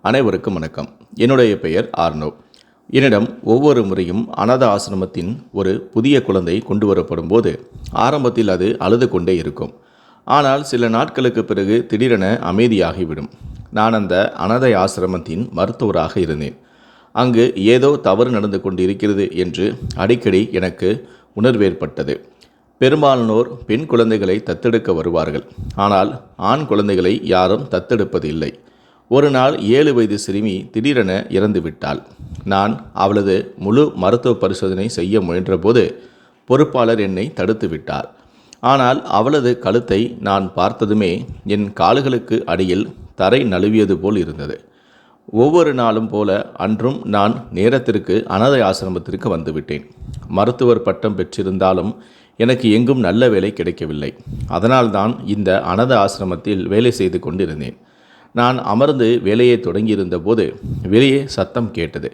அனைவருக்கும் வணக்கம். என்னுடைய பெயர் ஆர்னோ. என்னிடம் ஒவ்வொரு முறையும் அனாத ஆசிரமத்தின் ஒரு புதிய குழந்தை கொண்டு வரப்படும் போது ஆரம்பத்தில் அது அழுது கொண்டே இருக்கும். ஆனால் சில நாட்களுக்கு பிறகு திடீரென அமைதியாகிவிடும். நான் அந்த அனாதை ஆசிரமத்தின் மருத்துவராக இருந்தேன். அங்கு ஏதோ தவறு நடந்து கொண்டிருக்கிறது என்று அடிக்கடி எனக்கு உணர்வேற்பட்டது. பெரும்பாலானோர் பெண் குழந்தைகளை தத்தெடுக்க வருவார்கள். ஆனால் ஆண் குழந்தைகளை யாரும் தத்தெடுப்பதில்லை. ஒரு நாள் 7 வயது சிறுமி திடீரென இறந்துவிட்டாள். நான் அவளது முழு மருத்துவ பரிசோதனை செய்ய முயன்றபோது பொறுப்பாளர் என்னை தடுத்து விட்டார். ஆனால் அவளது கழுத்தை நான் பார்த்ததுமே என் கால்களுக்கு அடியில் தரை நழுவியது போல் இருந்தது. ஒவ்வொரு நாளும் போல அன்றும் நான் நேரத்திற்கு அனாதை ஆசிரமத்திற்கு வந்துவிட்டேன். மருத்துவர் பட்டம் பெற்றிருந்தாலும் எனக்கு எங்கும் நல்ல வேலை கிடைக்கவில்லை. அதனால்தான் இந்த அனாதை ஆசிரமத்தில் வேலை செய்து கொண்டிருந்தேன். நான் அமர்ந்து வேலையை தொடங்கியிருந்த போது வெளியே சத்தம் கேட்டது.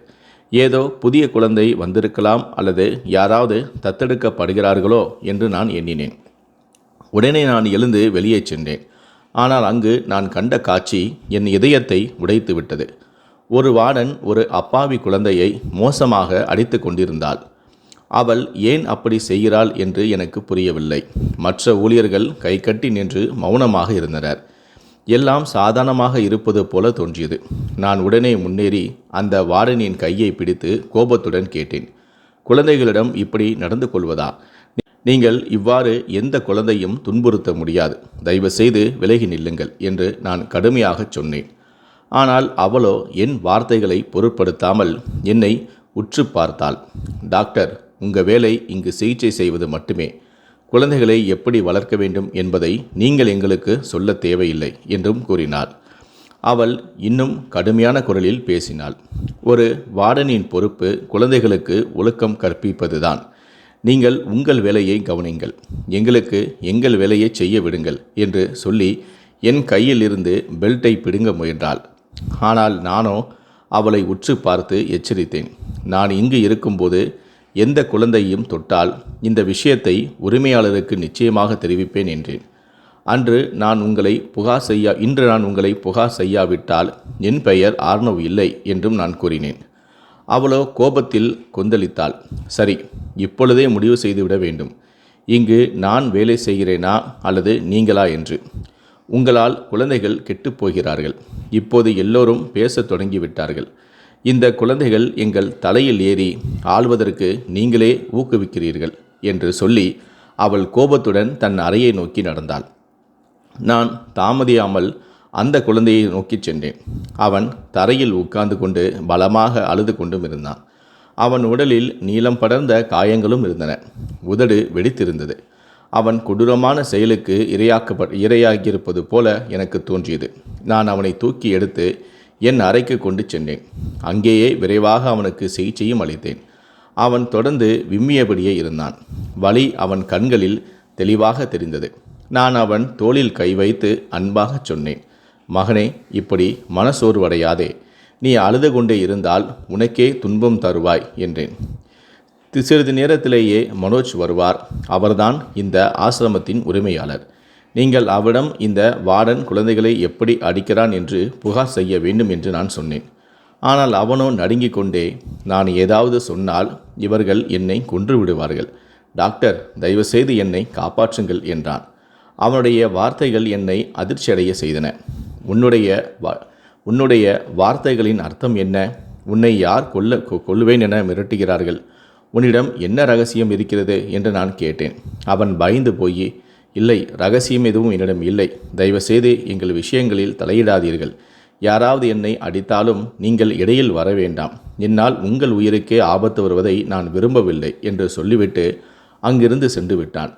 ஏதோ புதிய குழந்தை வந்திருக்கலாம் அல்லது யாராவது தத்தெடுக்கப்படுகிறார்களோ என்று நான் எண்ணினேன். உடனே நான் எழுந்து வெளியே சென்றேன். ஆனால் அங்கு நான் கண்ட காட்சி என் இதயத்தை உடைத்து விட்டது. ஒரு வார்டன் ஒரு அப்பாவி குழந்தையை மோசமாக அடித்து கொண்டிருந்தாள். அவள் ஏன் அப்படி செய்கிறாள் என்று எனக்கு புரியவில்லை. மற்ற ஊழியர்கள் கைகட்டி நின்று மௌனமாக இருந்தனர். எல்லாம் சாதாரணமாக இருப்பது போல தோன்றியது. நான் உடனே முன்னேறி அந்த வார்டனின் கையை பிடித்து கோபத்துடன் கேட்டேன், குழந்தைகளிடம் இப்படி நடந்து கொள்வதா? நீங்கள் இவ்வாறு எந்த குழந்தையும் துன்புறுத்த முடியாது. தயவு செய்து விலகி நில்லுங்கள் என்று நான் கடுமையாக சொன்னேன். ஆனால் அவளோ என் வார்த்தைகளை பொருட்படுத்தாமல் என்னை உற்று பார்த்தாள். டாக்டர், உங்கள் வேலை இங்கு சிகிச்சை செய்வது மட்டுமே. குழந்தைகளை எப்படி வளர்க்க வேண்டும் என்பதை நீங்கள் எங்களுக்கு சொல்ல தேவையில்லை என்றும் கூறினாள். அவள் இன்னும் கடுமையான குரலில் பேசினாள். ஒரு வார்டனின் பொறுப்பு குழந்தைகளுக்கு ஒழுக்கம் கற்பிப்பதுதான். நீங்கள் உங்கள் வேலையை கவனிங்கள், எங்களுக்கு எங்கள் வேலையை செய்ய விடுங்கள் என்று சொல்லி என் கையில் இருந்து பெல்ட்டை பிடுங்க முயன்றாள். ஆனால் நானோ அவளை உற்று பார்த்து எச்சரித்தேன். நான் இங்கு இருக்கும்போது எந்த குழந்தையும் தொட்டால் இந்த விஷயத்தை உரிமையாளருக்கு நிச்சயமாக தெரிவிப்பேன் என்றேன். இன்று நான் உங்களை புகார் செய்யாவிட்டால் என் பெயர் ஆர்னோ இல்லை என்றும் நான் கூறினேன். அவளோ கோபத்தில் கொந்தளித்தாள். சரி, இப்பொழுதே முடிவு செய்துவிட வேண்டும். இங்கு நான் வேலை செய்கிறேனா அல்லது நீங்களா என்று. உங்களால் குழந்தைகள் கெட்டுப்போகிறார்கள். இப்போது எல்லோரும் பேசத் தொடங்கிவிட்டார்கள். இந்த குழந்தைகள் எங்கள் தலையில் ஏறி ஆள்வதற்கு நீங்களே ஊக்குவிக்கிறீர்கள் என்று சொல்லி அவள் கோபத்துடன் தன் அறையை நோக்கி நடந்தாள். நான் தாமதியாமல் அந்த குழந்தையை நோக்கி சென்றேன். அவன் தரையில் உட்கார்ந்து கொண்டு பலமாக அழுது கொண்டும் இருந்தான். அவன் உடலில் நீலம் படர்ந்த காயங்களும் இருந்தன. உதடு வெடித்திருந்தது. அவன் கொடூரமான செயலுக்கு இரையாகியிருப்பது போல எனக்கு தோன்றியது. நான் அவனை தூக்கி எடுத்து என் அறைக்கு கொண்டு சென்றேன். அங்கேயே விரைவாக அவனுக்கு சிகிச்சையும் அளித்தேன். அவன் தொடர்ந்து விம்மியபடியே இருந்தான். வலி அவன் கண்களில் தெளிவாக தெரிந்தது. நான் அவன் தோளில் கை வைத்து அன்பாக சொன்னேன், மகனே, இப்படி மனசோர்வடையாதே. நீ அழுது கொண்டே இருந்தால் உனக்கே துன்பம் தருவாய் என்றேன். சிறிது நேரத்திலேயே மனோஜ் வருவார். அவர்தான் இந்த ஆசிரமத்தின் உரிமையாளர். நீங்கள் அவரிடம் இந்த வார்டன் குழந்தைகளை எப்படி அடிக்கிறான் என்று புகார் செய்ய வேண்டும் என்று நான் சொன்னேன். ஆனால் அவனோ நடுங்கிக் கொண்டே, நான் ஏதாவது சொன்னால் இவர்கள் என்னை கொன்று விடுவார்கள். டாக்டர், தயவுசெய்து என்னை காப்பாற்றுங்கள் என்றான். அவனுடைய வார்த்தைகள் என்னை அதிர்ச்சியடைய செய்தன. உன்னுடைய வார்த்தைகளின் அர்த்தம் என்ன? உன்னை யார் கொல்லுவேன் என மிரட்டுகிறார்கள்? உன்னிடம் என்ன ரகசியம் இருக்கிறது என்று நான் கேட்டேன். அவன் பயந்து போய், இல்லை, ரகசியம் எதுவும் என்னிடம் இல்லை. தயவுசெய்து எங்கள் விஷயங்களில் தலையிடாதீர்கள். யாராவது என்னை அடித்தாலும் நீங்கள் இடையில் வர வேண்டாம். என்னால் உங்கள் உயிருக்கே ஆபத்து வருவதை நான் விரும்பவில்லை என்று சொல்லிவிட்டு அங்கிருந்து சென்று விட்டான்.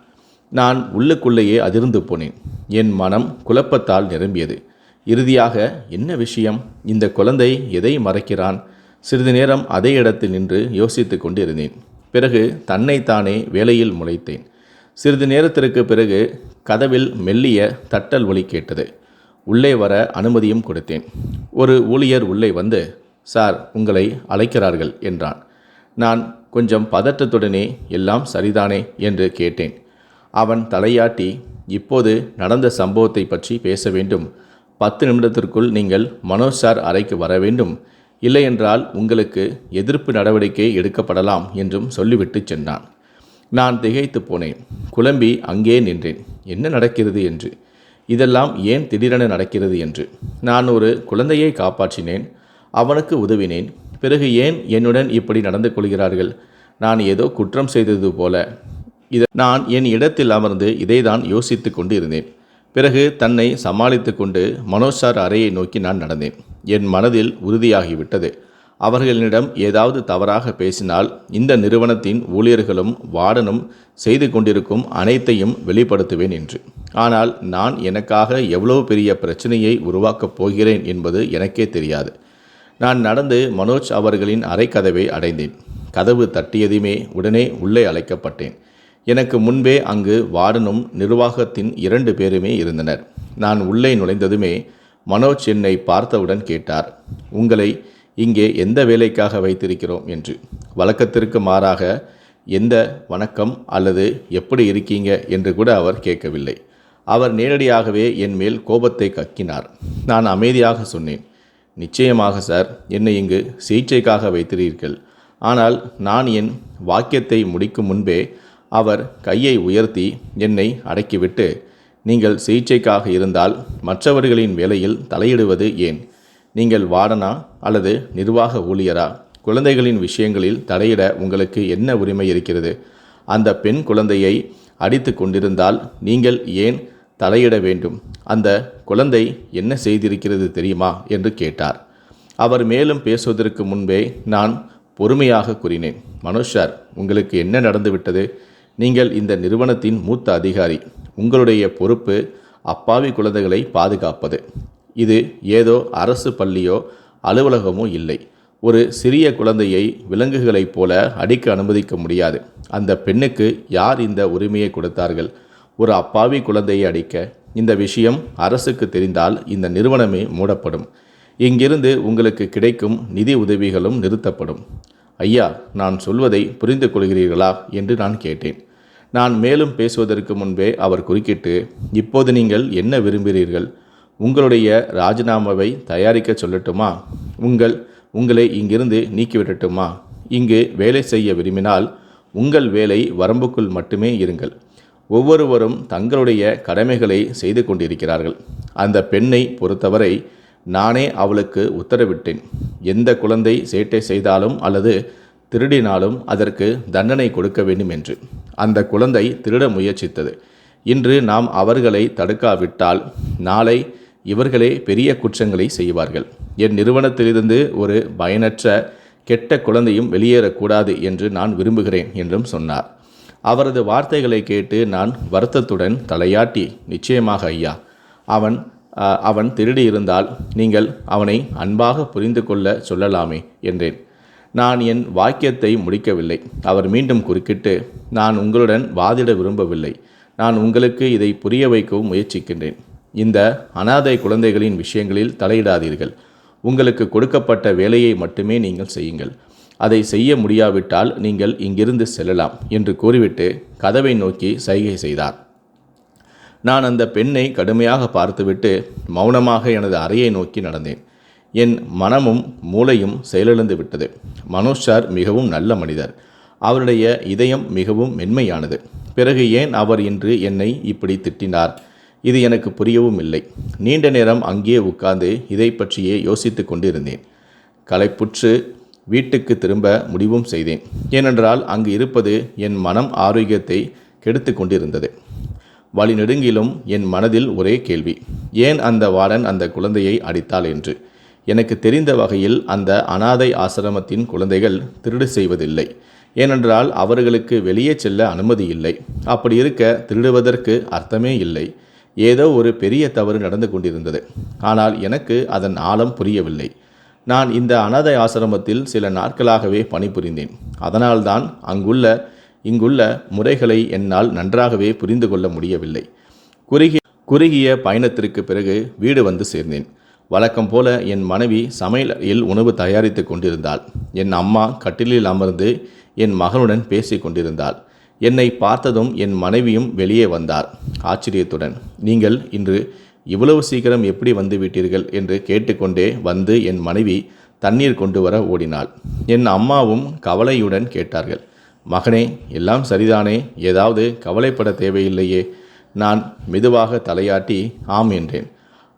நான் உள்ளுக்குள்ளேயே அதிர்ந்து போனேன். என் மனம் குழப்பத்தால் நிரம்பியது. இறுதியாக, என்ன விஷயம்? இந்த குழந்தை எதை மறைக்கிறான்? சிறிது நேரம் அதே இடத்தில் நின்று யோசித்து கொண்டிருந்தேன். பிறகு தன்னைத்தானே வேலையில் முளைத்தேன். சிறிது நேரத்திற்கு பிறகு கதவில் மெல்லிய தட்டல் ஒலி கேட்டது. உள்ளே வர அனுமதியும் கொடுத்தேன். ஒரு ஊழியர் உள்ளே வந்து, சார், உங்களை அழைக்கிறார்கள் என்றான். நான் கொஞ்சம் பதற்றத்துடனே, எல்லாம் சரிதானே என்று கேட்டேன். அவன் தலையாட்டி, இப்போது நடந்த சம்பவத்தை பற்றி பேச வேண்டும். 10 நிமிடத்திற்குள் நீங்கள் மனோஜ் சார் அறைக்கு வர வேண்டும், இல்லையென்றால் உங்களுக்கு எதிர்ப்பு நடவடிக்கை எடுக்கப்படலாம் என்றும் சொல்லிவிட்டு சென்றான். நான் திகைத்து போனேன். குழம்பி அங்கே நின்றேன். என்ன நடக்கிறது என்று, இதெல்லாம் ஏன் திடீரென நடக்கிறது என்று. நான் ஒரு குழந்தையை காப்பாற்றினேன், அவனுக்கு உதவினேன். பிறகு ஏன் என்னுடன் இப்படி நடந்து கொள்கிறார்கள்? நான் ஏதோ குற்றம் செய்தது போல. நான் என் இடத்தில் அமர்ந்து இதைதான் யோசித்து கொண்டு இருந்தேன். பிறகு தன்னை சமாளித்து கொண்டு மனோஜ் சார் அறையை நோக்கி நான் நடந்தேன். என் மனதில் உறுதியாகிவிட்டது, அவர்களிடம் ஏதாவது தவறாக பேசினால் இந்த நிறுவனத்தின் ஊழியர்களும் வார்டனும் செய்து கொண்டிருக்கும் அனைத்தையும் வெளிப்படுத்துவேன் என்று. ஆனால் நான் எனக்காக எவ்வளவு பெரிய பிரச்சனையை உருவாக்கப் போகிறேன் என்பது எனக்கே தெரியாது. நான் நடந்து மனோஜ் அவர்களின் அறை கதவை அடைந்தேன். கதவு தட்டியதுமே உடனே உள்ளே அழைக்கப்பட்டேன். எனக்கு முன்பே அங்கு வார்டனும் நிர்வாகத்தின் 2 பேருமே இருந்தனர். நான் உள்ளே நுழைந்ததுமே மனோஜ் என்னை பார்த்தவுடன் கேட்டார், உங்களை இங்கே எந்த வேலைக்காக வைத்திருக்கிறோம் என்று. வழக்கத்திற்கு மாறாக எந்த வணக்கம் அல்லது எப்படி இருக்கீங்க என்று கூட அவர் கேட்கவில்லை. அவர் நேரடியாகவே என் மேல் கோபத்தை கக்கினார். நான் அமைதியாக சொன்னேன், நிச்சயமாக சார், என்னை இங்கு சிகிச்சைக்காக வைத்திருக்கிறீர்கள். ஆனால் நான் என் வாக்கியத்தை முடிக்கும் முன்பே அவர் கையை உயர்த்தி என்னை அடக்கிவிட்டு, நீங்கள் சிகிச்சைக்காக இருந்தால் மற்றவர்களின் வேலையில் தலையிடுவது ஏன்? நீங்கள் வார்டனா அல்லது நிர்வாக ஊழியரா? குழந்தைகளின் விஷயங்களில் தலையிட உங்களுக்கு என்ன உரிமை இருக்கிறது? அந்த பெண் குழந்தையை அடித்து கொண்டிருந்தால் நீங்கள் ஏன் தலையிட வேண்டும்? அந்த குழந்தை என்ன செய்திருக்கிறது தெரியுமா என்று கேட்டார். அவர் மேலும் பேசுவதற்கு முன்பே நான் பொறுமையாக கூறினேன், மனோஜ் சார், உங்களுக்கு என்ன நடந்துவிட்டது? நீங்கள் இந்த நிறுவனத்தின் மூத்த அதிகாரி. உங்களுடைய பொறுப்பு அப்பாவி குழந்தைகளை பாதுகாப்பது. இது ஏதோ அரசு பள்ளியோ அலுவலகமோ இல்லை. ஒரு சிறிய குழந்தையை விலங்குகளைப் போல அடிக்க அனுமதிக்க முடியாது. அந்த பெண்ணுக்கு யார் இந்த உரிமையை கொடுத்தார்கள்? ஒரு அப்பாவி குழந்தையை அடிக்க? இந்த விஷயம் அரசுக்கு தெரிந்தால் இந்த நிறுவனமே மூடப்படும். இங்கிருந்து உங்களுக்கு கிடைக்கும் நிதி உதவிகளும் நிறுத்தப்படும். ஐயா, நான் சொல்வதை புரிந்து கொள்கிறீர்களா என்று நான் கேட்டேன். நான் மேலும் பேசுவதற்கு முன்பே அவர் குறுக்கிட்டு, இப்போது நீங்கள் என்ன விரும்புகிறீர்கள்? உங்களுடைய ராஜினாமாவை தயாரிக்க சொல்லட்டுமா? உங்களை இங்கிருந்து நீக்கிவிடட்டுமா? இங்கு வேலை செய்ய விரும்பினால் உங்கள் வேலை வரம்புக்குள் மட்டுமே இருங்கள். ஒவ்வொருவரும் தங்களுடைய கடமைகளை செய்து கொண்டிருக்கிறார்கள். அந்த பெண்ணை பொறுத்தவரை நானே அவளுக்கு உத்தரவிட்டேன். எந்த குழந்தை சேட்டை செய்தாலும் அல்லது திருடினாலும் அதற்கு தண்டனை கொடுக்க வேண்டும் என்று. அந்த குழந்தை திருட முயற்சித்தது. இன்று நாம் அவர்களை தடுக்காவிட்டால் நாளை இவர்களே பெரிய குற்றங்களை செய்வார்கள். என் நிறுவனத்திலிருந்து ஒரு பயனற்ற கெட்ட குழந்தையும் வெளியேறக்கூடாது என்று நான் விரும்புகிறேன் என்றும் சொன்னார். அவரது வார்த்தைகளை கேட்டு நான் வருத்தத்துடன் தலையாட்டி, நிச்சயமாக ஐயா, அவன் திருடியிருந்தால் நீங்கள் அவனை அன்பாக புரிந்து கொள்ள சொல்லலாமே என்றேன். நான் என் வாக்கியத்தை முடிக்கவில்லை. அவர் மீண்டும் குறுக்கிட்டு, நான் உங்களுடன் வாதிட விரும்பவில்லை. நான் உங்களுக்கு இதை புரிய வைக்கவும் முயற்சிக்கின்றேன். இந்த அனாதை குழந்தைகளின் விஷயங்களில் தலையிடாதீர்கள். உங்களுக்கு கொடுக்கப்பட்ட வேலையை மட்டுமே நீங்கள் செய்யுங்கள். அதை செய்ய முடியாவிட்டால் நீங்கள் இங்கிருந்து செல்லலாம் என்று கூறிவிட்டு கதவை நோக்கி சைகை செய்தார். நான் அந்த பெண்ணை கடுமையாக பார்த்துவிட்டு மௌனமாக எனது அறையை நோக்கி நடந்தேன். என் மனமும் மூளையும் செயலிழந்து விட்டது. மனோஜ் சார் மிகவும் நல்ல மனிதர். அவருடைய இதயம் மிகவும் மென்மையானது. பிறகு ஏன் அவர் இன்று என்னை இப்படி திட்டினார்? இது எனக்கு புரியவும் இல்லை. நீண்ட நேரம் அங்கேயே உட்கார்ந்து இதை பற்றியே யோசித்து கொண்டிருந்தேன். களைப்புற்று வீட்டுக்கு திரும்ப முடிவும் செய்தேன். ஏனென்றால் அங்கு இருப்பது என் மனம் ஆரோக்கியத்தை கெடுத்து கொண்டிருந்தது. வழி நெடுங்கிலும் என் மனதில் ஒரே கேள்வி, ஏன் அந்த வார்டன் அந்த குழந்தையை அடித்தாள் என்று. எனக்கு தெரிந்த வகையில் அந்த அனாதை ஆசிரமத்தின் குழந்தைகள் திருடு செய்வதில்லை. ஏனென்றால் அவர்களுக்கு வெளியே செல்ல அனுமதி இல்லை. அப்படி இருக்க திருடுவதற்கு அர்த்தமே இல்லை. ஏதோ ஒரு பெரிய தவறு நடந்து கொண்டிருந்தது. ஆனால் எனக்கு அதன் ஆழம் புரியவில்லை. நான் இந்த அனாதை ஆசிரமத்தில் சில நாட்களாகவே பணிபுரிந்தேன். அதனால்தான் இங்குள்ள முறைகளை என்னால் நன்றாகவே புரிந்து கொள்ள முடியவில்லை. குறுகிய பயணத்திற்கு பிறகு வீடு வந்து சேர்ந்தேன். வழக்கம் போல என் மனைவி சமையலில் உணவு தயாரித்து கொண்டிருந்தாள். என் அம்மா கட்டிலில் அமர்ந்து என் மகனுடன் பேசி கொண்டிருந்தாள். என்னை பார்த்ததும் என் மனைவியும் வெளியே வந்தார் ஆச்சரியத்துடன். நீங்கள் இன்று இவ்வளவு சீக்கிரம் எப்படி வந்து விட்டீர்கள் என்று கேட்டுக்கொண்டே வந்து என் மனைவி தண்ணீர் கொண்டு வர ஓடினாள். என் அம்மாவும் கவலையுடன் கேட்டார்கள், மகனே, எல்லாம் சரிதானே, ஏதாவது கவலைப்பட தேவையில்லையே? நான் மெதுவாக தலையாட்டி ஆம் என்றேன்.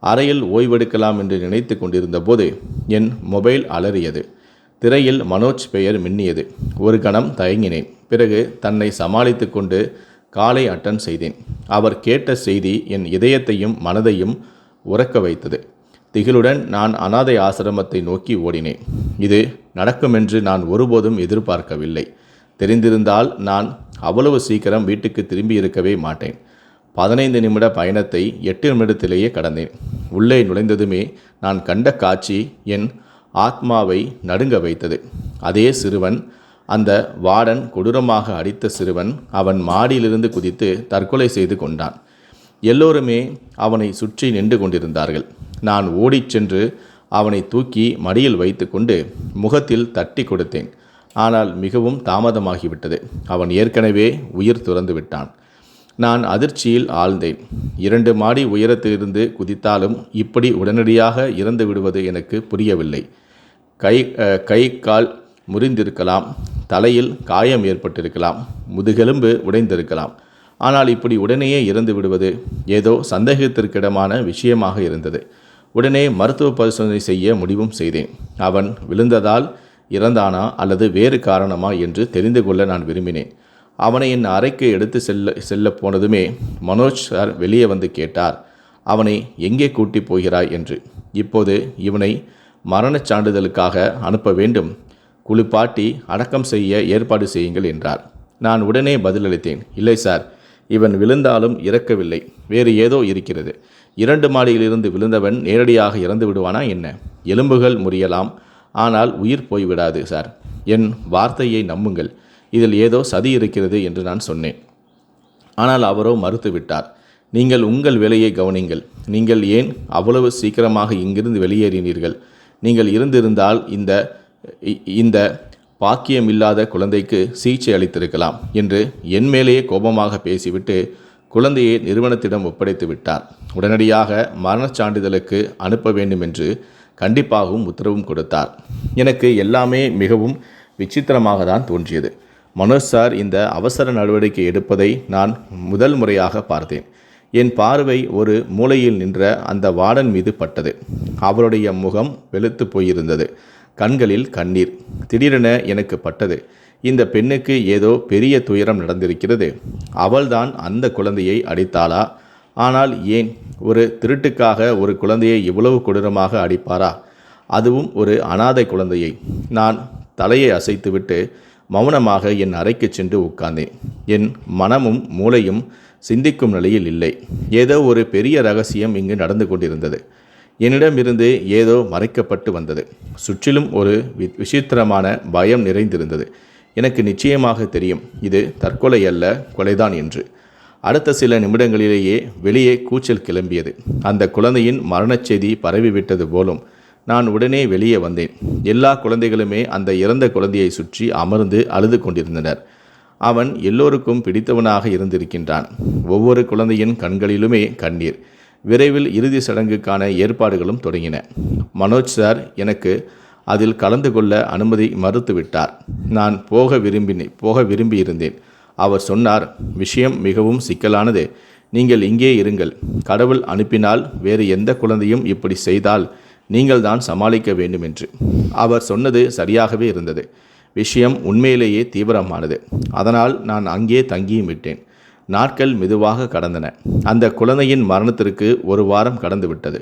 அறையில் ஓய்வெடுக்கலாம் என்று நினைத்து கொண்டிருந்த போது என் மொபைல் அலறியது. திரையில் மனோஜ் பெயர் மின்னியது. ஒரு கணம் தயங்கினேன். பிறகு தன்னை சமாளித்து கொண்டு காலை அட்டன் செய்தேன். அவர் கேட்ட செய்தி என் இதயத்தையும் மனதையும் உறக்க வைத்தது. திகிலுடன் நான் அனாதை ஆசிரமத்தை நோக்கி ஓடினேன். இது நடக்குமென்று நான் ஒருபோதும் எதிர்பார்க்கவில்லை. தெரிந்திருந்தால் நான் அவ்வளவு சீக்கிரம் வீட்டுக்கு திரும்பி இருக்கவே மாட்டேன். 15 நிமிட பயணத்தை 8 நிமிடத்திலேயே கடந்தேன். உள்ளே நுழைந்ததுமே நான் கண்ட காட்சி என் ஆத்மாவை நடுங்க வைத்தது. அதே சிறுவன், அந்த வார்டன் கொடூரமாக அடித்த சிறுவன், அவன் மாடியிலிருந்து குதித்து தற்கொலை செய்து கொண்டான். எல்லோருமே அவனை சுற்றி நின்று கொண்டிருந்தார்கள். நான் ஓடிச் சென்று அவனை தூக்கி மடியில் வைத்து கொண்டு முகத்தில் தட்டி கொடுத்தேன். ஆனால் மிகவும் தாமதமாகிவிட்டது. அவன் ஏற்கனவே உயிர் துறந்து விட்டான். நான் அதிர்ச்சியில் ஆழ்ந்தேன். 2 மாடி உயரத்திலிருந்து குதித்தாலும் இப்படி உடனடியாக இறந்து விடுவது எனக்கு புரியவில்லை. கை கால் முறிந்திருக்கலாம், தலையில் காயம் ஏற்பட்டிருக்கலாம், முதுகெலும்பு உடைந்திருக்கலாம். ஆனால் இப்படி உடனேயே இறந்து விடுவது ஏதோ சந்தேகத்திற்கிடமான விஷயமாக இருந்தது. உடனே மருத்துவ பரிசோதனை செய்ய முடிவும் செய்தேன். அவன் விழுந்ததால் இறந்தானா அல்லது வேறு காரணமா என்று தெரிந்து கொள்ள நான் விரும்பினேன். அவனை என் அறைக்கு எடுத்து செல்ல போனதுமே மனோஜ் சார் வெளியே வந்து கேட்டார், அவனை எங்கே கூட்டி போகிறாய் என்று. இப்போது இவனை மரணச் சான்றிதழுக்காக அனுப்ப வேண்டும். குளிப்பாட்டி அடக்கம் செய்ய ஏற்பாடு செய்யுங்கள் என்றார். நான் உடனே பதிலளித்தேன், இல்லை சார், இவன் விழுந்தாலும் இறக்கவில்லை, வேறு ஏதோ இருக்கிறது. 2 மாடியிலிருந்து விழுந்தவன் நேரடியாக இறந்து விடுவானா என்ன? எலும்புகள் முறியலாம், ஆனால் உயிர் போய்விடாது சார். என் வார்த்தையை நம்புங்கள், இதில் ஏதோ சதி இருக்கிறது என்று நான் சொன்னேன். ஆனால் அவரோ மறுத்துவிட்டார். நீங்கள் உங்கள் வேலையை கவனிங்கள். நீங்கள் ஏன் அவ்வளவு சீக்கிரமாக இங்கிருந்து வெளியேறினீர்கள்? நீங்கள் இருந்திருந்தால் இந்த பாக்கியமில்லாத குழந்தைக்கு சிகிச்சை அளித்திருக்கலாம் என்று என் மேலேயே கோபமாக பேசிவிட்டு குழந்தையை நிறுவனத்திடம் ஒப்படைத்து விட்டார். உடனடியாக மரணச் சான்றிதழுக்கு அனுப்ப வேண்டும் என்று கண்டிப்பாகவும் உத்தரவும் கொடுத்தார். எனக்கு எல்லாமே மிகவும் விசித்திரமாக தான் தோன்றியது. மனோஜ் சார் இந்த அவசர நடவடிக்கை எடுப்பதை நான் முதல் முறையாக பார்த்தேன். என் பார்வை ஒரு மூலையில் நின்ற அந்த வார்டன் மீது பட்டது. அவருடைய முகம் வெளுத்து போயிருந்தது. கண்களில் கண்ணீர். திடீரென எனக்கு பட்டது, இந்த பெண்ணுக்கு ஏதோ பெரிய துயரம் நடந்திருக்கிறது. அவள்தான் அந்த குழந்தையை அடித்தாளா? ஆனால் ஏன்? ஒரு திருட்டுக்காக ஒரு குழந்தையை இவ்வளவு கொடூரமாக அடிப்பாரா? அதுவும் ஒரு அனாதை குழந்தையை. நான் தலையை அசைத்துவிட்டு மௌனமாக என் அறைக்கு சென்று உட்கார்ந்தேன். என் மனமும் மூளையும் சிந்திக்கும் நிலையில் இல்லை. ஏதோ ஒரு பெரிய ரகசியம் இங்கு நடந்து கொண்டிருந்தது. என்னிடமிருந்து ஏதோ மறைக்கப்பட்டு வந்தது. சுற்றிலும் ஒரு விசித்திரமான பயம் நிறைந்திருந்தது. எனக்கு நிச்சயமாக தெரியும், இது தற்கொலை அல்ல, கொலைதான் என்று. அடுத்த சில நிமிடங்களிலேயே வெளியே கூச்சல் கிளம்பியது. அந்த குழந்தையின் மரணச் செய்தி பரவிவிட்டது போலும். நான் உடனே வெளியே வந்தேன். எல்லா குழந்தைகளுமே அந்த இறந்த குழந்தையை சுற்றி அமர்ந்து அழுது கொண்டிருந்தனர். அவன் எல்லோருக்கும் பிடித்தவனாக இருந்திருக்கின்றான். ஒவ்வொரு குழந்தையின் கண்களிலுமே கண்ணீர். விரைவில் இறுதி சடங்குக்கான ஏற்பாடுகளும் தொடங்கின. மனோஜ் சார் எனக்கு அதில் கலந்து கொள்ள அனுமதி மறுத்துவிட்டார். நான் போக விரும்பியிருந்தேன். அவர் சொன்னார், விஷயம் மிகவும் சிக்கலானது, நீங்கள் இங்கே இருங்கள். கடவுள் அனுப்பினால் வேறு எந்த குழந்தையும் இப்படி செய்தால் நீங்கள் தான் சமாளிக்க வேண்டும் என்று. அவர் சொன்னது சரியாகவே இருந்தது. விஷயம் உண்மையிலேயே தீவிரமானது. அதனால் நான் அங்கே தங்கியும் விட்டேன். நாட்கள் மெதுவாக கடந்தன. அந்த குழந்தையின் மரணத்திற்கு 1 வாரம் கடந்துவிட்டது.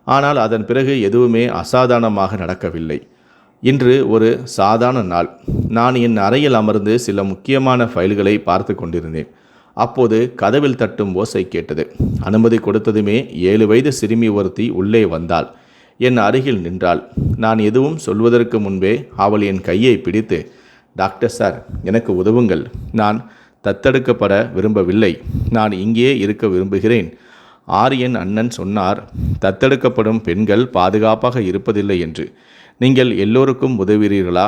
ஆனால் அதன் பிறகு எதுவுமே அசாதாரணமாக நடக்கவில்லை. இன்று ஒரு சாதாரண நாள். நான் என் அறையில் அமர்ந்து சில முக்கியமான ஃபைல்களை பார்த்து கொண்டிருந்தேன். அப்போது கதவில் தட்டும் ஓசை கேட்டது. அனுமதி கொடுத்ததுமே 7 வயது சிறுமி ஒருத்தி உள்ளே வந்தாள். என் அருகில் நின்றாள். நான் எதுவும் சொல்வதற்கு முன்பே அவள் என் கையை பிடித்து, டாக்டர் சார், எனக்கு உதவுங்கள். நான் தத்தெடுக்கப்பட விரும்பவில்லை. நான் இங்கே இருக்க விரும்புகிறேன். ஆரியன் அண்ணன் சொன்னார், தத்தெடுக்கப்படும் பெண்கள் பாதுகாப்பாக இருப்பதில்லை என்று. நீங்கள் எல்லோருக்கும் உதவுகிறீர்களா?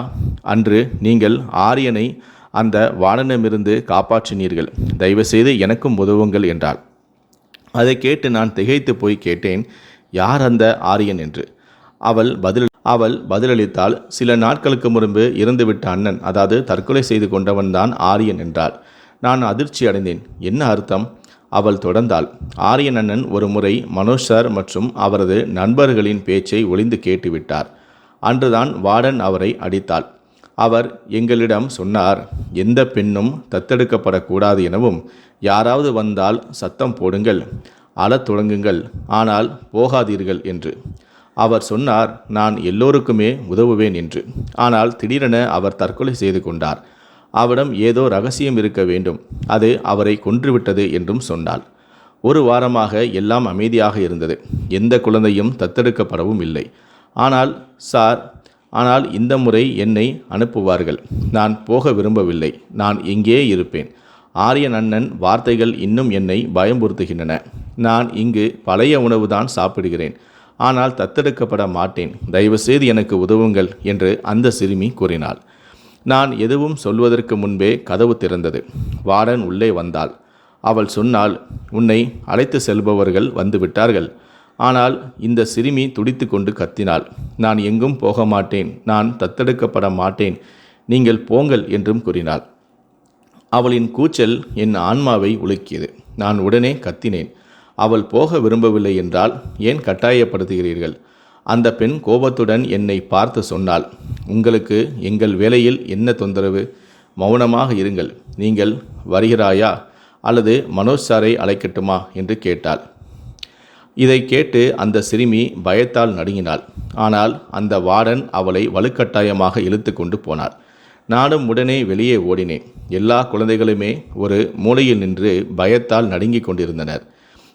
அன்று நீங்கள் ஆரியனை அந்த வார்டனிடமிருந்து காப்பாற்றினீர்கள். தயவுசெய்து எனக்கும் உதவுங்கள் என்றாள். அதை கேட்டு நான் திகைத்து போய் கேட்டேன், யார் அந்த ஆரியன் என்று. அவள் பதிலளித்தால், சில நாட்களுக்கு முன்பு இறந்துவிட்ட அண்ணன், அதாவது தற்கொலை செய்து கொண்டவன்தான் ஆரியன் என்றாள். நான் அதிர்ச்சி அடைந்தேன். என்ன அர்த்தம்? அவள் தொடர்ந்தாள், ஆரியன் அண்ணன் ஒரு முறை மனோஜ் சார் மற்றும் அவரது நண்பர்களின் பேச்சை ஒளிந்து கேட்டுவிட்டார். அன்றுதான் வார்டன் அவரை அடித்தாள். அவர் எங்களிடம் சொன்னார், எந்த பெண்ணும் தத்தெடுக்கப்படக்கூடாது எனவும், யாராவது வந்தால் சத்தம் போடுங்கள், அழத் தொடங்குங்கள், ஆனால் போகாதீர்கள் என்று. அவர் சொன்னார், நான் எல்லோருக்குமே உதவுவேன் என்று. ஆனால் திடீரென அவர் தற்கொலை செய்து கொண்டார். அவரிடம் ஏதோ ரகசியம் இருக்க வேண்டும், அது அவரை கொன்றுவிட்டது என்றும் சொன்னாள். ஒரு வாரமாக எல்லாம் அமைதியாக இருந்தது. எந்த குழந்தையும் தத்தெடுக்கப்படவும் இல்லை. ஆனால் இந்த முறை என்னை அனுப்புவார்கள். நான் போக விரும்பவில்லை. நான் இங்கே இருப்பேன். ஆரியன் அண்ணன் வார்த்தைகள் இன்னும் என்னை பயமுறுத்துகின்றன. நான் இங்கு பழைய உணவுதான் சாப்பிடுகிறேன். ஆனால் தத்தெடுக்கப்பட மாட்டேன். தயவுசெய்து எனக்கு உதவுங்கள் என்று அந்த சிறுமி கூறினாள். நான் எதுவும் சொல்வதற்கு முன்பே கதவு திறந்தது. வார்டன் உள்ளே வந்தாள். அவள் சொன்னாள், உன்னை அழைத்து செல்பவர்கள் வந்துவிட்டார்கள். ஆனால் இந்த சிறுமி துடித்து கொண்டு கத்தினாள். நான் எங்கும் போக மாட்டேன். நான் தத்தெடுக்கப்பட மாட்டேன். நீங்கள் போங்கள் என்றும் கூறினாள். அவளின் கூச்சல் என் ஆன்மாவை உலுக்கியது. நான் உடனே கத்தினேன். அவள் போக விரும்பவில்லை என்றால் ஏன் கட்டாயப்படுத்துகிறீர்கள்? அந்த பெண் கோபத்துடன் என்னை பார்த்து சொன்னாள், உங்களுக்கு எங்கள் வேலையில் என்ன தொந்தரவு? மௌனமாக இருங்கள். நீங்கள் வருகிறாயா அல்லது மனோஜ் சாரை அழைக்கட்டுமா என்று கேட்டாள். இதை கேட்டு அந்த சிறுமி பயத்தால் நடுங்கினாள். ஆனால் அந்த வார்டன் அவளை வலுக்கட்டாயமாக இழுத்து கொண்டு போனாள். நானும் உடனே வெளியே ஓடினேன். எல்லா குழந்தைகளுமே ஒரு மூலையில் நின்று பயத்தால் நடுங்கிக் கொண்டிருந்தனர்.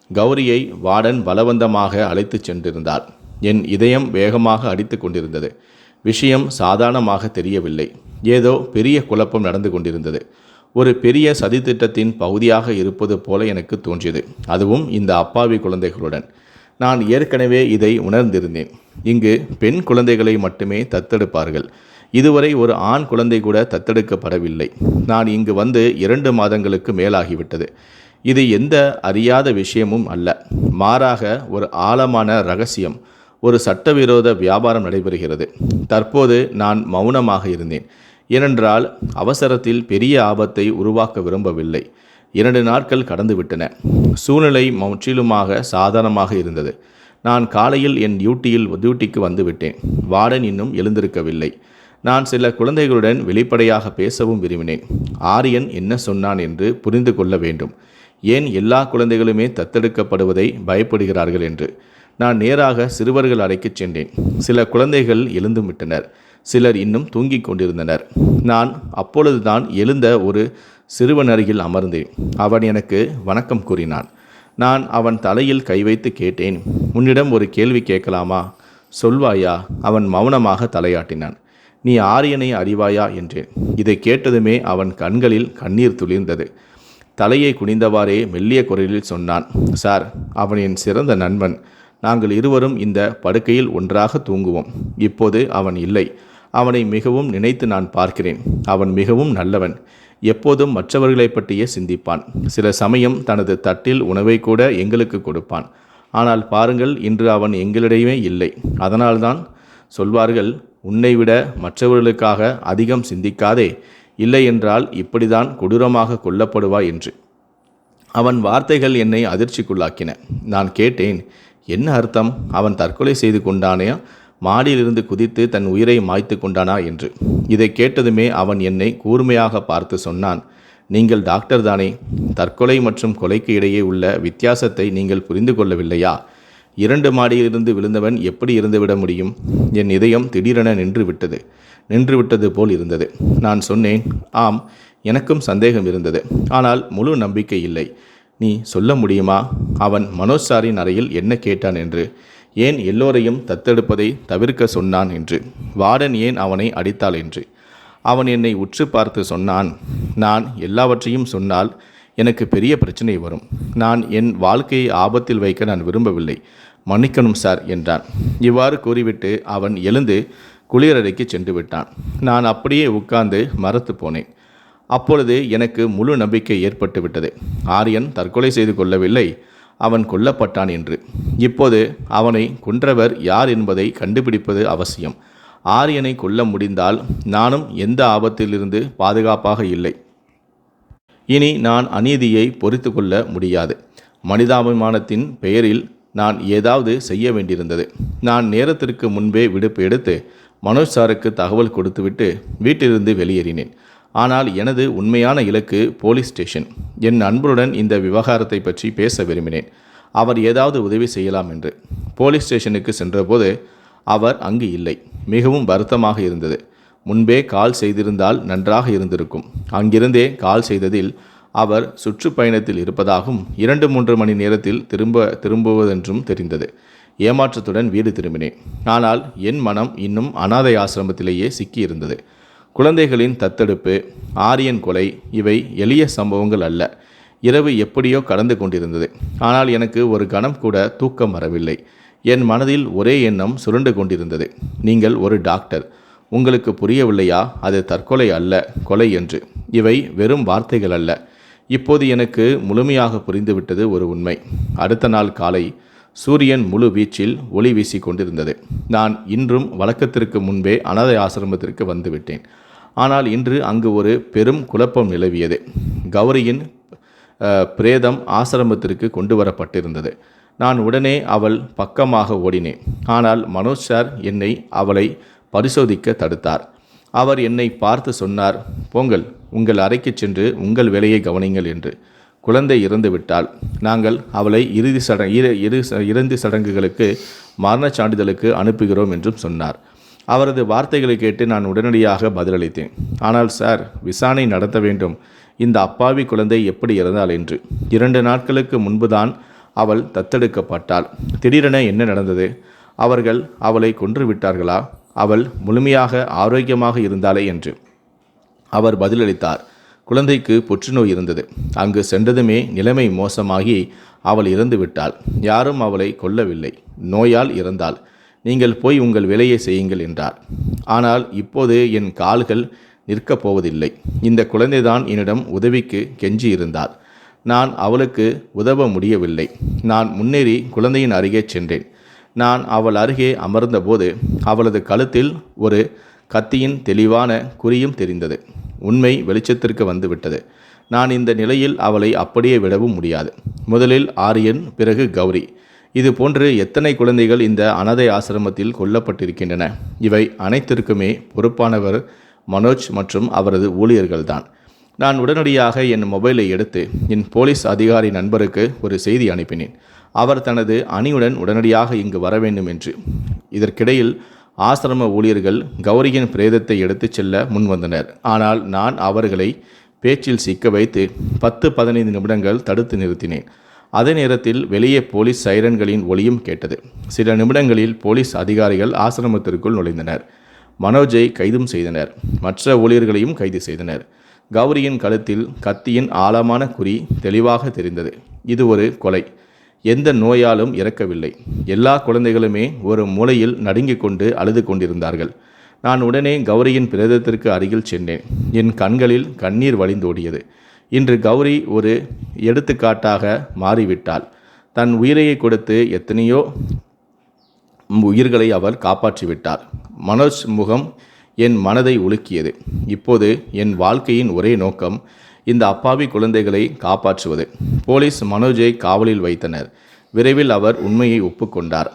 கௌரியை வார்டன் பலவந்தமாக அழைத்து சென்றிருந்தாள். என் இதயம் வேகமாக அடித்து கொண்டிருந்தது. விஷயம் சாதாரணமாக தெரியவில்லை. ஏதோ பெரிய குழப்பம் நடந்து கொண்டிருந்தது. ஒரு பெரிய சதித்திட்டத்தின் பகுதியாக இருப்பது போல எனக்கு தோன்றியது. அதுவும் இந்த அப்பாவி குழந்தைகளுடன். நான் ஏற்கனவே இதை உணர்ந்திருந்தேன். இங்கு பெண் குழந்தைகளை மட்டுமே தத்தெடுப்பார்கள். இதுவரை ஒரு ஆண் குழந்தை கூட தத்தெடுக்கப்படவில்லை. நான் இங்கு வந்து 2 மாதங்களுக்கு மேலாகிவிட்டது. இது எந்த அறியாத விஷயமும் அல்ல. மாறாக ஒரு ஆழமான ரகசியம், ஒரு சட்டவிரோத வியாபாரம் நடைபெறுகிறது. தற்போது நான் மௌனமாக இருந்தேன். ஏனென்றால் அவசரத்தில் பெரிய ஆபத்தை உருவாக்க விரும்பவில்லை. 2 நாட்கள் கடந்துவிட்டன. சூழ்நிலை முற்றிலுமாக சாதாரணமாக இருந்தது. நான் காலையில் என் டியூட்டிக்கு வந்துவிட்டேன். வார்டன் இன்னும் எழுந்திருக்கவில்லை. நான் சில குழந்தைகளுடன் வெளிப்படையாக பேசவும் விரும்பினேன். ஆரியன் என்ன சொன்னான் என்று புரிந்து கொள்ள வேண்டும். ஏன் எல்லா குழந்தைகளுமே தத்தெடுக்கப்படுவதை பயப்படுகிறார்கள் என்று. நான் நேராக சிறுவர்கள் அறைக்குச் சென்றேன். சில குழந்தைகள் எழுந்து விட்டனர். சிலர் இன்னும் தூங்கிக் கொண்டிருந்தனர். நான் அப்பொழுதுதான் எழுந்த ஒரு சிறுவன் அருகில் அமர்ந்தேன். அவன் எனக்கு வணக்கம் கூறினான். நான் அவன் தலையில் கை வைத்து கேட்டேன், உன்னிடம் ஒரு கேள்வி கேட்கலாமா? சொல்வாயா? அவன் மௌனமாக தலையாட்டினான். நீ ஆரியனை அறிவாயா என்றேன். இதை கேட்டதுமே அவன் கண்களில் கண்ணீர் துளிர்ந்தது. தலையை குனிந்தவாறே மெல்லிய குரலில் சொன்னான், சார், அவன் என் சிறந்த நண்பன். நாங்கள் இருவரும் இந்த படுக்கையில் ஒன்றாக தூங்குவோம். இப்போது அவன் இல்லை. அவனை மிகவும் நினைத்து நான் பார்க்கிறேன். அவன் மிகவும் நல்லவன். எப்போதும் மற்றவர்களை பற்றியே சிந்திப்பான். சில சமயம் தனது தட்டில் உணவை கூட எங்களுக்கு கொடுப்பான். ஆனால் பாருங்கள், இன்று அவன் எங்களிடையே இல்லை. அதனால்தான் சொல்வார்கள், உன்னை விட மற்றவர்களுக்காக அதிகம் சிந்திக்காதே, இல்லை என்றால் இப்படிதான் கொடூரமாக கொல்லப்படுவாய் என்று. அவன் வார்த்தைகள் என்னை அதிர்ச்சிக்குள்ளாக்கின. நான் கேட்டேன், என்ன அர்த்தம்? அவன் தற்கொலை செய்து கொண்டானே, மாடியிலிருந்து குதித்து தன் உயிரை மாய்த்து கொண்டானா என்று. இதை கேட்டதுமே அவன் என்னை கூர்மையாக பார்த்து சொன்னான், நீங்கள் டாக்டர் தானே? தற்கொலை மற்றும் கொலைக்கு இடையே உள்ள வித்தியாசத்தை நீங்கள் புரிந்து கொள்ளவில்லையா? 2 மாடியிலிருந்து விழுந்தவன் எப்படி இருந்துவிட முடியும்? என் இதயம் திடீரென நின்றுவிட்டது போல் இருந்தது. நான் சொன்னேன், ஆம், எனக்கும் சந்தேகம் இருந்தது. ஆனால் முழு நம்பிக்கை இல்லை. நீ சொல்ல முடியுமா அவன் மனோஜ் சாரின் அறையில் என்ன கேட்டான் என்று? ஏன் எல்லோரையும் தத்தெடுப்பதை தவிர்க்க சொன்னான் என்று? வார்டன் ஏன் அவனை அடித்தாள் என்று? அவன் என்னை உற்று பார்த்து சொன்னான், நான் எல்லாவற்றையும் சொன்னால் எனக்கு பெரிய பிரச்சனை வரும். நான் என் வாழ்க்கையை ஆபத்தில் வைக்க நான் விரும்பவில்லை. மன்னிக்கணும் சார் என்றான். இவ்வாறு கூறிவிட்டு அவன் எழுந்து குளியலறைக்கு சென்று விட்டான். நான் அப்படியே உட்கார்ந்து மரத்து போனேன். அப்பொழுது எனக்கு முழு நம்பிக்கை ஏற்பட்டு விட்டது. ஆரியன் தற்கொலை செய்து கொள்ளவில்லை. அவன் கொல்லப்பட்டான் என்று. இப்போது அவனை கொன்றவர் யார் என்பதை கண்டுபிடிப்பது அவசியம். ஆரியனை கொல்ல முடிந்தால் நானும் எந்த ஆபத்திலிருந்து பாதுகாப்பாக இல்லை. இனி நான் அநீதியை பொறுத்து கொள்ள முடியாது. மனிதாபிமானத்தின் பெயரில் நான் ஏதாவது செய்ய வேண்டியிருந்தது. நான் நேரத்திற்கு முன்பே விடுப்பு எடுத்து மனோஜ் சாருக்கு தகவல் கொடுத்துவிட்டு வீட்டிலிருந்து வெளியேறினேன். ஆனால் எனது உண்மையான இலக்கு போலீஸ் ஸ்டேஷன். என் நண்பருடன் இந்த விவகாரத்தை பற்றி பேச விரும்பினேன். அவர் ஏதாவது உதவி செய்யலாம் என்று. போலீஸ் ஸ்டேஷனுக்கு சென்றபோது அவர் அங்கு இல்லை. மிகவும் வருத்தமாக இருந்தது. முன்பே கால் செய்திருந்தால் நன்றாக இருந்திருக்கும். அங்கிருந்தே கால் செய்ததில் அவர் சுற்றுப்பயணத்தில் இருப்பதாகவும் 2-3 மணி நேரத்தில் திரும்புவதென்றும் தெரிந்தது. ஏமாற்றத்துடன் வீடு திரும்பினேன். ஆனால் என் மனம் இன்னும் அனாதை ஆசிரமத்திலேயே சிக்கியிருந்தது. குழந்தைகளின் தத்தெடுப்பு, ஆரியன் கொலை இவை எளிய சம்பவங்கள் அல்ல. இரவு எப்படியோ கடந்து கொண்டிருந்தது. ஆனால் எனக்கு ஒரு கணம் கூட தூக்கம் வரவில்லை. என் மனதில் ஒரே எண்ணம் சுருண்டு கொண்டிருந்தது. நீங்கள் ஒரு டாக்டர். உங்களுக்கு புரியவில்லையா? அது தற்கொலை அல்ல, கொலை என்று. இவை வெறும் வார்த்தைகள் அல்ல. இப்போது எனக்கு முழுமையாக புரிந்துவிட்டது ஒரு உண்மை. அடுத்த நாள் காலை சூரியன் முழு வீச்சில் ஒளி வீசி கொண்டிருந்தது. நான் இன்றும் வழக்கத்திற்கு முன்பே அனாதை ஆசிரமத்திற்கு வந்துவிட்டேன். ஆனால் இன்று அங்கு ஒரு பெரும் குழப்பம் நிலவியது. கௌரியின் பிரேதம் ஆசிரமத்திற்கு கொண்டு வரப்பட்டிருந்தது. நான் உடனே அவள் பக்கமாக ஓடினேன். ஆனால் மனோஜ் சார் என்னை அவளை பரிசோதிக்க தடுத்தார். அவர் என்னை பார்த்து சொன்னார், போங்கள், உங்கள் அறைக்கு சென்று உங்கள் வேலையை கவனிங்கள் என்று. குழந்தை இறந்துவிட்டால் நாங்கள் அவளை இறுதி சடங்குகளுக்கு மரணச் சான்றிதழுக்கு அனுப்புகிறோம் என்றும் சொன்னார். அவரது வார்த்தைகளை கேட்டு நான் உடனடியாக பதிலளித்தேன். ஆனால் சார், விசாரணை நடத்த வேண்டும். இந்த அப்பாவி குழந்தை எப்படி இறந்தாள் என்று. 2 நாட்களுக்கு முன்புதான் அவள் தத்தெடுக்கப்பட்டாள். திடீரென என்ன நடந்தது? அவர்கள் அவளை கொன்று விட்டார்களா? அவள் முழுமையாக ஆரோக்கியமாக இருந்தாளே என்று. அவர் பதிலளித்தார், குழந்தைக்கு புற்றுநோய் இருந்தது. அங்கு சென்றதுமே நிலைமை மோசமாகி அவள் இறந்து விட்டாள். யாரும் அவளை கொல்லவில்லை. நோயால் இறந்தாள். நீங்கள் போய் உங்கள் வேலையை செய்யுங்கள் என்றார். ஆனால் இப்போது என் கால்கள் நிற்கப் போவதில்லை. இந்த குழந்தைதான் என்னிடம் உதவிக்கு கெஞ்சி இருந்தாள். நான் அவளுக்கு உதவ முடியவில்லை. நான் முன்னேறி குழந்தையின் அருகே சென்றேன். நான் அவள் அருகே அமர்ந்தபோது அவளது கழுத்தில் ஒரு கத்தியின் தெளிவான குறியும் தெரிந்தது. உண்மை வெளிச்சத்திற்கு வந்துவிட்டது. நான் இந்த நிலையில் அவளை அப்படியே விடவும் முடியாது. முதலில் ஆரியன், பிறகு கௌரி. இது போன்று எத்தனை குழந்தைகள் இந்த அனாதை ஆசிரமத்தில் கொல்லப்பட்டிருக்கின்றன. இவை அனைத்திற்குமே பொறுப்பானவர் மனோஜ் மற்றும் அவரது ஊழியர்கள்தான். நான் உடனடியாக என் மொபைலை எடுத்து என் போலீஸ் அதிகாரி நண்பருக்கு ஒரு செய்தி அனுப்பினேன். அவர் தனது அணியுடன் உடனடியாக இங்கு வர வேண்டும் என்று. இதற்கிடையில் ஆசிரம ஊழியர்கள் கௌரியின் பிரேதத்தை எடுத்துச் செல்ல முன்வந்தனர். ஆனால் நான் அவர்களை பேச்சில் சிக்க வைத்து 10-15 நிமிடங்கள் தடுத்து நிறுத்தினேன். அதே நேரத்தில் வெளியே போலீஸ் சைரன்களின் ஒலியும் கேட்டது. சில நிமிடங்களில் போலீஸ் அதிகாரிகள் ஆசிரமத்திற்குள் நுழைந்தனர். மனோஜை கைதும் செய்தனர். மற்ற ஊழியர்களையும் கைது செய்தனர். கௌரியின் கழுத்தில் கத்தியின் ஆழமான குறி தெளிவாக தெரிந்தது. இது ஒரு கொலை. எந்த நோயாலும் இறக்கவில்லை. எல்லா குழந்தைகளுமே ஒரு மூலையில் நடுங்கிக் கொண்டு அழுது கொண்டிருந்தார்கள். நான் உடனே கௌரியின் பிரேதத்திற்கு அருகில் சென்றேன். என் கண்களில் கண்ணீர் வழிந்தோடியது. இன்று கௌரி ஒரு எடுத்துக்காட்டாக மாறிவிட்டாள். தன் உயிரையை கொடுத்து எத்தனையோ உயிர்களை அவர் காப்பாற்றிவிட்டார். மனோஜ் முகம் என் மனதை உலுக்கியது. இப்போது என் வாழ்க்கையின் ஒரே நோக்கம் இந்த அப்பாவி குழந்தைகளை காப்பாற்றுவது. போலீஸ் மனோஜை காவலில் வைத்தனர். விரைவில் அவர் உண்மையை ஒப்புக்கொண்டார்.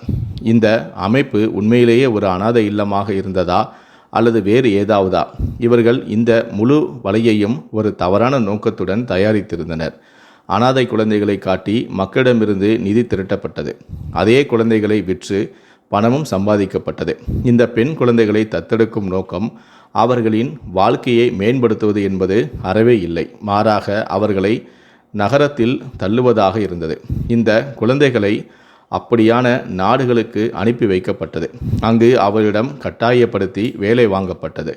இந்த அமைப்பு உண்மையிலேயே ஒரு அனாதை இல்லமாக இருந்ததா அல்லது வேறு ஏதாவதா? இவர்கள் இந்த முழு வலையையும் ஒரு தவறான நோக்கத்துடன் தயாரித்திருந்தனர். அனாதை குழந்தைகளை காட்டி மக்களிடமிருந்து நிதி திரட்டப்பட்டது. அதே குழந்தைகளை விற்று பணமும் சம்பாதிக்கப்பட்டது. இந்த பெண் குழந்தைகளை தத்தெடுக்கும் நோக்கம் அவர்களின் வாழ்க்கையை மேம்படுத்துவது என்பது அறவே இல்லை. மாறாக அவர்களை நகரத்தில் தள்ளுவதாக இருந்தது. இந்த குழந்தைகளை அப்படியான நாடுகளுக்கு அனுப்பி வைக்கப்பட்டது. அங்கு அவர்களிடம் கட்டாயப்படுத்தி வேலை வாங்கப்பட்டது.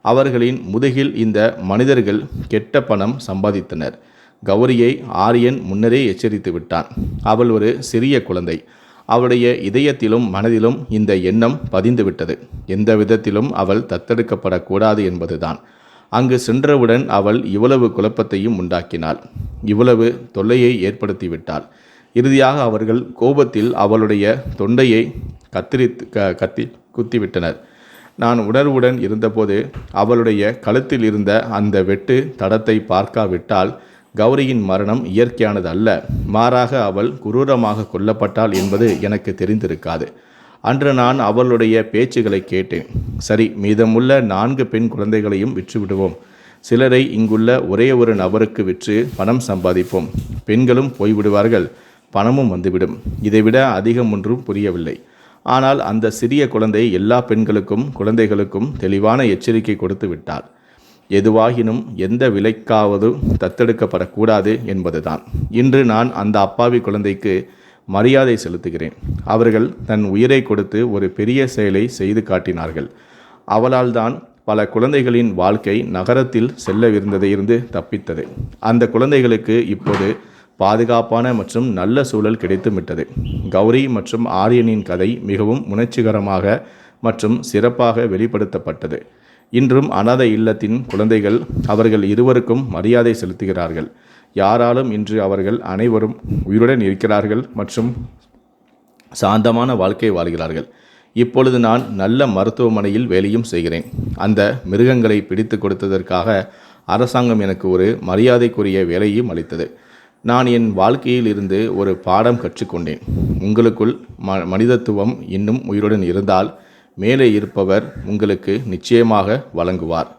அவர்களின் முதுகில் இந்த மனிதர்கள் கெட்ட பணம் சம்பாதித்தனர். கௌரியை ஆரியன் முன்னரே எச்சரித்து விட்டான். அவள் ஒரு சிறிய குழந்தை. அவளுடைய இதயத்திலும் மனதிலும் இந்த எண்ணம் பதிந்துவிட்டது. எந்த விதத்திலும் அவள் தத்தெடுக்கப்படக்கூடாது என்பதுதான். அங்கு சென்றவுடன் அவள் இவ்வளவு குழப்பத்தையும் உண்டாக்கினாள். இவ்வளவு தொல்லையை ஏற்படுத்திவிட்டாள். இறுதியாக அவர்கள் கோபத்தில் அவளுடைய தொண்டையை கத்தி குத்திவிட்டனர். நான் உணர்வுடன் இருந்தபோது அவளுடைய கழுத்தில் இருந்த அந்த வெட்டு தடத்தை பார்க்காவிட்டால் கௌரியின் மரணம் இயற்கையானது அல்ல, மாறாக அவள் குரூரமாக கொல்லப்பட்டாள் என்பது எனக்கு தெரிந்திருக்காது. அன்று நான் அவளுடைய பேச்சுகளை கேட்டேன். சரி, மீதமுள்ள 4 பெண் குழந்தைகளையும் விற்றுவிடுவோம். சிலரை இங்குள்ள ஒரே ஒரு நபருக்கு விற்று பணம் சம்பாதிப்போம். பெண்களும் போய்விடுவார்கள், பணமும் வந்துவிடும். இதைவிட அதிகம் ஒன்றும் புரியவில்லை. ஆனால் அந்த சிறிய குழந்தை எல்லா பெண்களுக்கும் குழந்தைகளுக்கும் தெளிவான எச்சரிக்கை கொடுத்து விட்டாள். எதுவாகினும் எந்த விலைக்காவது தத்தெடுக்கப்படக்கூடாது என்பதுதான். இன்று நான் அந்த அப்பாவி குழந்தைக்கு மரியாதை செலுத்துகிறேன். அவர்கள் தன் உயிரை கொடுத்து ஒரு பெரிய செயலை செய்து காட்டினார்கள். அவளால் தான் பல குழந்தைகளின் வாழ்க்கை நகரத்தில் செல்லவிருந்ததிலிருந்து தப்பித்தது. அந்த குழந்தைகளுக்கு இப்போது பாதுகாப்பான மற்றும் நல்ல சூழல் கிடைத்துவிட்டது. கௌரி மற்றும் ஆரியனின் கதை மிகவும் உணர்ச்சிகரமாக மற்றும் சிறப்பாக வெளிப்படுத்தப்பட்டது. இன்றும் அனாதை இல்லத்தின் குழந்தைகள் அவர்கள் இருவருக்கும் மரியாதை செலுத்துகிறார்கள். யாராலும் இன்று அவர்கள் அனைவரும் உயிருடன் இருக்கிறார்கள் மற்றும் சாந்தமான வாழ்க்கை வாழ்கிறார்கள். இப்பொழுது நான் நல்ல மருத்துவமனையில் வேலையும் செய்கிறேன். அந்த மிருகங்களை பிடித்து கொடுத்ததற்காக அரசாங்கம் எனக்கு ஒரு மரியாதைக்குரிய வேலையும் அளித்தது. நான் என் வாழ்க்கையில் இருந்து ஒரு பாடம் கற்றுக்கொண்டேன். உங்களுக்குள் மனிதத்துவம் இன்னும் உயிருடன் இருந்தால் மேலே இருப்பவர் உங்களுக்கு நிச்சயமாக வழங்குவார்.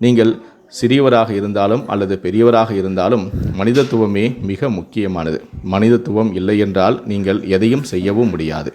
நீங்கள் சிறியவராக இருந்தாலும் அல்லது பெரியவராக இருந்தாலும் மனிதத்துவமே மிக முக்கியமானது. மனிதத்துவம் இல்லை என்றால் நீங்கள் எதையும் செய்யவும் முடியாது.